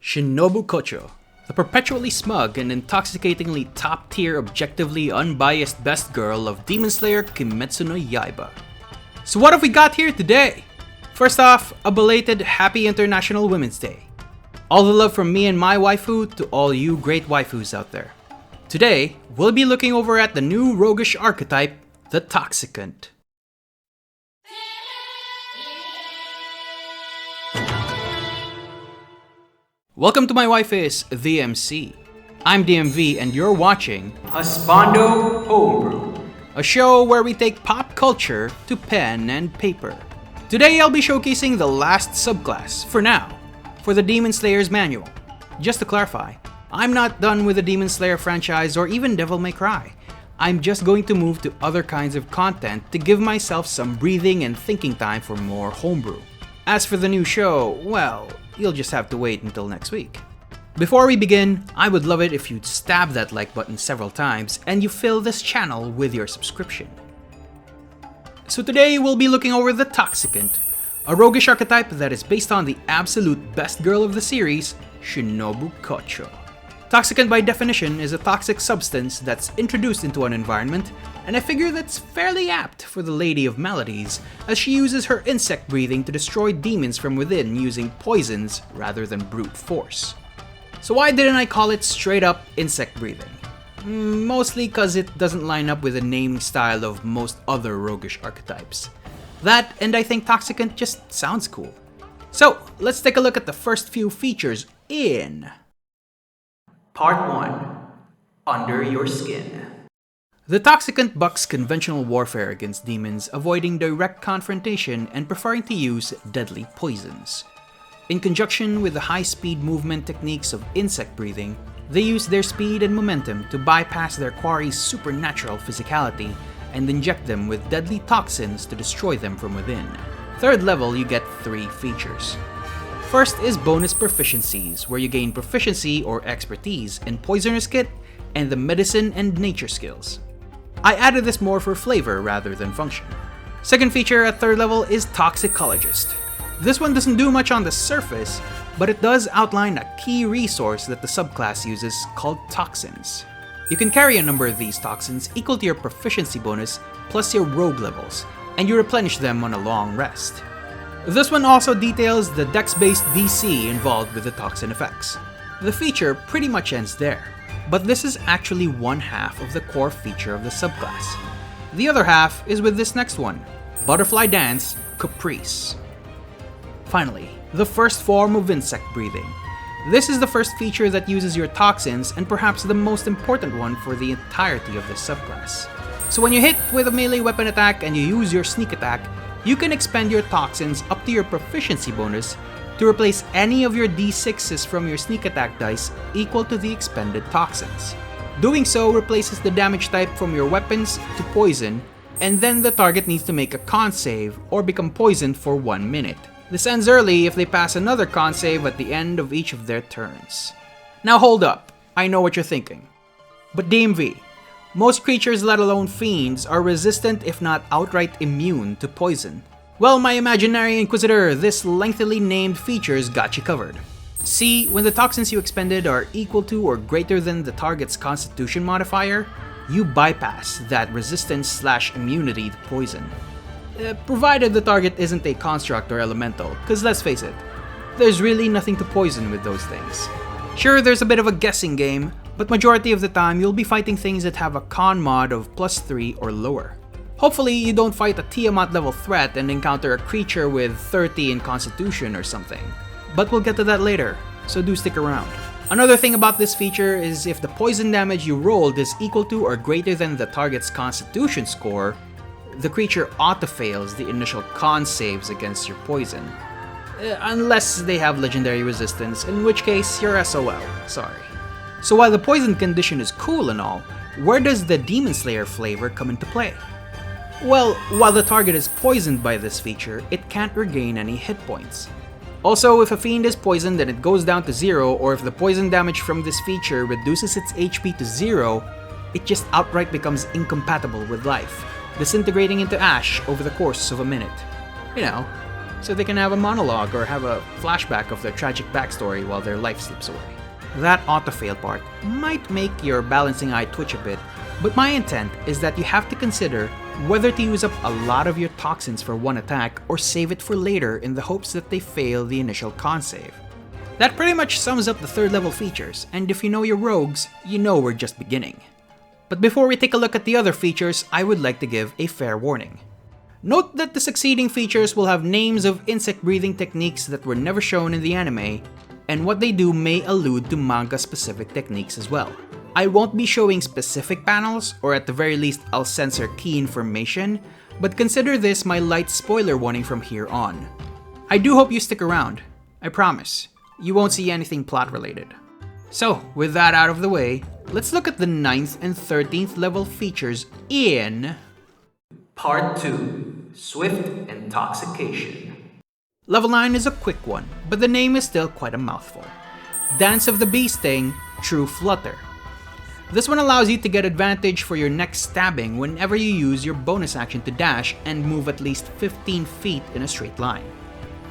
Shinobu Kocho, the perpetually smug and intoxicatingly top-tier objectively unbiased best girl of Demon Slayer Kimetsu no Yaiba. So what have we got here today? First off, a belated Happy International Women's Day. All the love from me and my waifu to all you great waifus out there. Today, we'll be looking over at the new roguish archetype, the Toxicant. Welcome to my waifus, the MC. I'm DMV and you're watching Husbando Homebrew, a show where we take pop culture to pen and paper. Today I'll be showcasing the last subclass, for now, for the Demon Slayer's manual. Just to clarify, I'm not done with the Demon Slayer franchise or even Devil May Cry. I'm just going to move to other kinds of content to give myself some breathing and thinking time for more homebrew. As for the new show, well, you'll just have to wait until next week. Before we begin, I would love it if you'd stab that like button several times and you fill this channel with your subscription. So today we'll be looking over the Toxicant, a roguish archetype that is based on the absolute best girl of the series, Shinobu Kocho. Toxicant by definition is a toxic substance that's introduced into an environment, and I figure that's fairly apt for the Lady of Maladies, as she uses her insect breathing to destroy demons from within using poisons rather than brute force. So why didn't I call it straight up insect breathing? Mostly cause it doesn't line up with the naming style of most other roguish archetypes. That, and I think Toxicant just sounds cool. So let's take a look at the first few features in Part 1. Under Your Skin. The Toxicant bucks conventional warfare against demons, avoiding direct confrontation and preferring to use deadly poisons. In conjunction with the high-speed movement techniques of insect breathing, they use their speed and momentum to bypass their quarry's supernatural physicality and inject them with deadly toxins to destroy them from within. Third level, you get 3 features. First is bonus proficiencies, where you gain proficiency or expertise in Poisoner's Kit and the medicine and nature skills. I added this more for flavor rather than function. Second feature at third level is Toxicologist. This one doesn't do much on the surface, but it does outline a key resource that the subclass uses called toxins. You can carry a number of these toxins equal to your proficiency bonus plus your rogue levels, and you replenish them on a long rest. This one also details the dex-based DC involved with the toxin effects. The feature pretty much ends there, but this is actually one half of the core feature of the subclass. The other half is with this next one, Butterfly Dance Caprice. Finally, the first form of insect breathing. This is the first feature that uses your toxins and perhaps the most important one for the entirety of this subclass. So when you hit with a melee weapon attack and you use your sneak attack, you can expend your toxins up to your proficiency bonus to replace any of your d6s from your sneak attack dice equal to the expended toxins. Doing so replaces the damage type from your weapons to poison, and then the target needs to make a con save or become poisoned for 1 minute. This ends early if they pass another con save at the end of each of their turns. Now hold up, I know what you're thinking. But DMV, most creatures, let alone fiends, are resistant if not outright immune to poison. Well, my imaginary inquisitor, this lengthily named features got you covered. See, when the toxins you expended are equal to or greater than the target's constitution modifier, you bypass that resistance/immunity to poison. Provided the target isn't a construct or elemental, cause let's face it, there's really nothing to poison with those things. Sure, there's a bit of a guessing game, but majority of the time you'll be fighting things that have a con mod of +3 or lower. Hopefully you don't fight a Tiamat level threat and encounter a creature with 30 in constitution or something. But we'll get to that later, so do stick around. Another thing about this feature is if the poison damage you rolled is equal to or greater than the target's constitution score, the creature auto-fails the initial con saves against your poison. Unless they have legendary resistance, in which case you're SOL, sorry. So while the poison condition is cool and all, where does the Demon Slayer flavor come into play? Well, while the target is poisoned by this feature, it can't regain any hit points. Also, if a fiend is poisoned and it goes down to 0, or if the poison damage from this feature reduces its HP to 0, it just outright becomes incompatible with life, disintegrating into ash over the course of a minute. You know, so they can have a monologue or have a flashback of their tragic backstory while their life slips away. That autofail part might make your balancing eye twitch a bit, but my intent is that you have to consider whether to use up a lot of your toxins for one attack or save it for later in the hopes that they fail the initial con save. That pretty much sums up the third level features, and if you know your rogues, you know we're just beginning. But before we take a look at the other features, I would like to give a fair warning. Note that the succeeding features will have names of insect breathing techniques that were never shown in the anime, and what they do may allude to manga-specific techniques as well. I won't be showing specific panels, or at the very least I'll censor key information, but consider this my light spoiler warning from here on. I do hope you stick around, I promise. You won't see anything plot related. So, with that out of the way, let's look at the 9th and 13th level features in Part 2, Swift Intoxication. Level 9 is a quick one, but the name is still quite a mouthful. Dance of the Bee Sting, True Flutter. This one allows you to get advantage for your next stabbing whenever you use your bonus action to dash and move at least 15 feet in a straight line.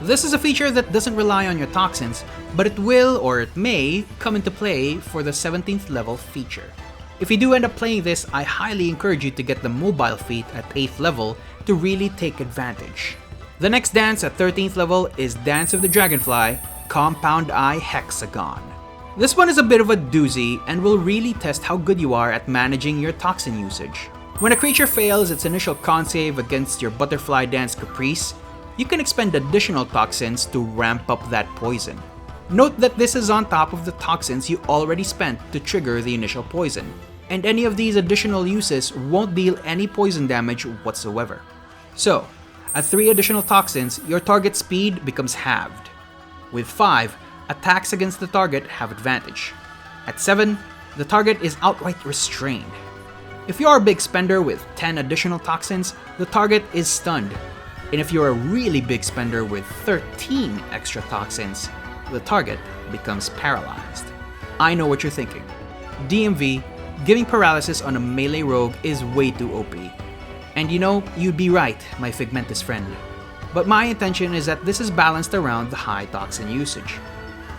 This is a feature that doesn't rely on your toxins, but it will or it may come into play for the 17th level feature. If you do end up playing this, I highly encourage you to get the mobile feat at 8th level to really take advantage. The next dance at 13th level is Dance of the Dragonfly, Compound Eye Hexagon. This one is a bit of a doozy and will really test how good you are at managing your toxin usage. When a creature fails its initial con save against your Butterfly Dance Caprice, you can expend additional toxins to ramp up that poison. Note that this is on top of the toxins you already spent to trigger the initial poison, and any of these additional uses won't deal any poison damage whatsoever. So, at 3 additional toxins, your target speed becomes halved. With 5, attacks against the target have advantage. At 7, the target is outright restrained. If you are a big spender with 10 additional toxins, the target is stunned. And if you're a really big spender with 13 extra toxins, the target becomes paralyzed. I know what you're thinking. DMV, giving paralysis on a melee rogue is way too OP. And you know, you'd be right, my Figmentus friend. But my intention is that this is balanced around the high toxin usage.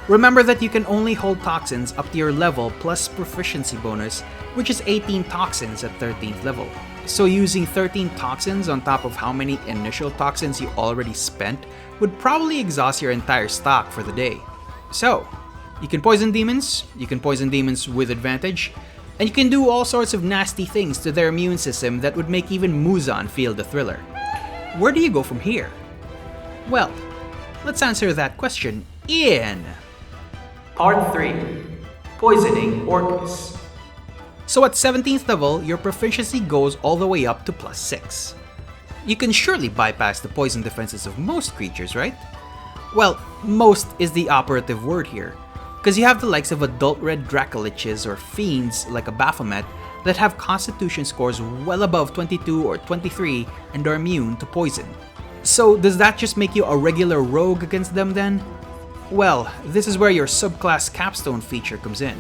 Remember that you can only hold toxins up to your level plus proficiency bonus, which is 18 toxins at 13th level. So using 13 toxins on top of how many initial toxins you already spent would probably exhaust your entire stock for the day. So, you can poison demons with advantage, and you can do all sorts of nasty things to their immune system that would make even Muzan feel the thriller. Where do you go from here? Well, let's answer that question in Part 3, Poisoning Orcus. So at 17th level, your proficiency goes all the way up to +6. You can surely bypass the poison defenses of most creatures, right? Well, most is the operative word here, because you have the likes of adult red Dracoliches or fiends like a Baphomet that have constitution scores well above 22 or 23 and are immune to poison. So does that just make you a regular rogue against them then? Well, this is where your subclass capstone feature comes in.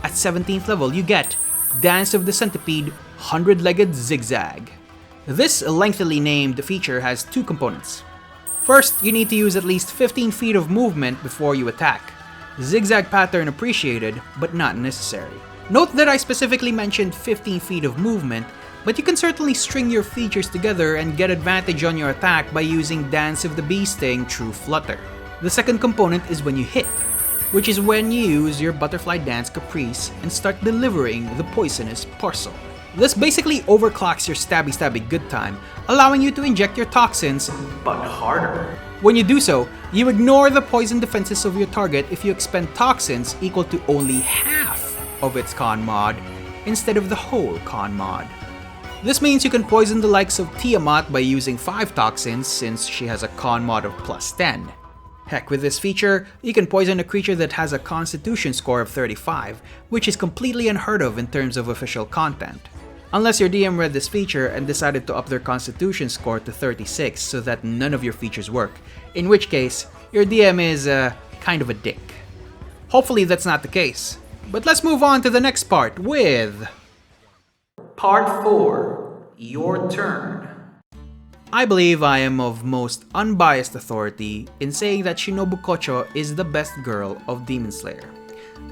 At 17th level, you get Dance of the Centipede, 100-Legged Zigzag. This lengthily named feature has 2 components. First, you need to use at least 15 feet of movement before you attack. Zigzag pattern appreciated, but not necessary. Note that I specifically mentioned 15 feet of movement, but you can certainly string your features together and get advantage on your attack by using Dance of the Bee Sting, True Flutter. The second component is when you hit, which is when you use your Butterfly Dance Caprice and start delivering the poisonous parcel. This basically overclocks your stabby good time, allowing you to inject your toxins, but harder. When you do so, you ignore the poison defenses of your target if you expend toxins equal to only half of its con mod, instead of the whole con mod. This means you can poison the likes of Tiamat by using 5 toxins since she has a con mod of +10. Heck, with this feature, you can poison a creature that has a constitution score of 35, which is completely unheard of in terms of official content. Unless your DM read this feature and decided to up their constitution score to 36 so that none of your features work, in which case, your DM is kind of a dick. Hopefully that's not the case. But let's move on to the next part with Part 4, Your Turn. I believe I am of most unbiased authority in saying that Shinobu Kocho is the best girl of Demon Slayer.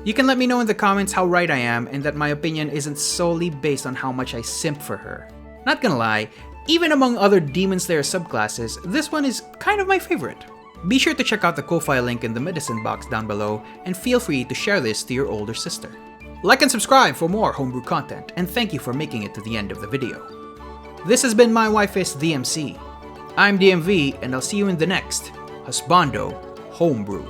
You can let me know in the comments how right I am and that my opinion isn't solely based on how much I simp for her. Not gonna lie, even among other Demon Slayer subclasses, this one is kind of my favorite. Be sure to check out the Ko-Fi link in the medicine box down below and feel free to share this to your older sister. Like and subscribe for more homebrew content, and thank you for making it to the end of the video. This has been my wife is DMC. I'm DMV, and I'll see you in the next Husbando Homebrew.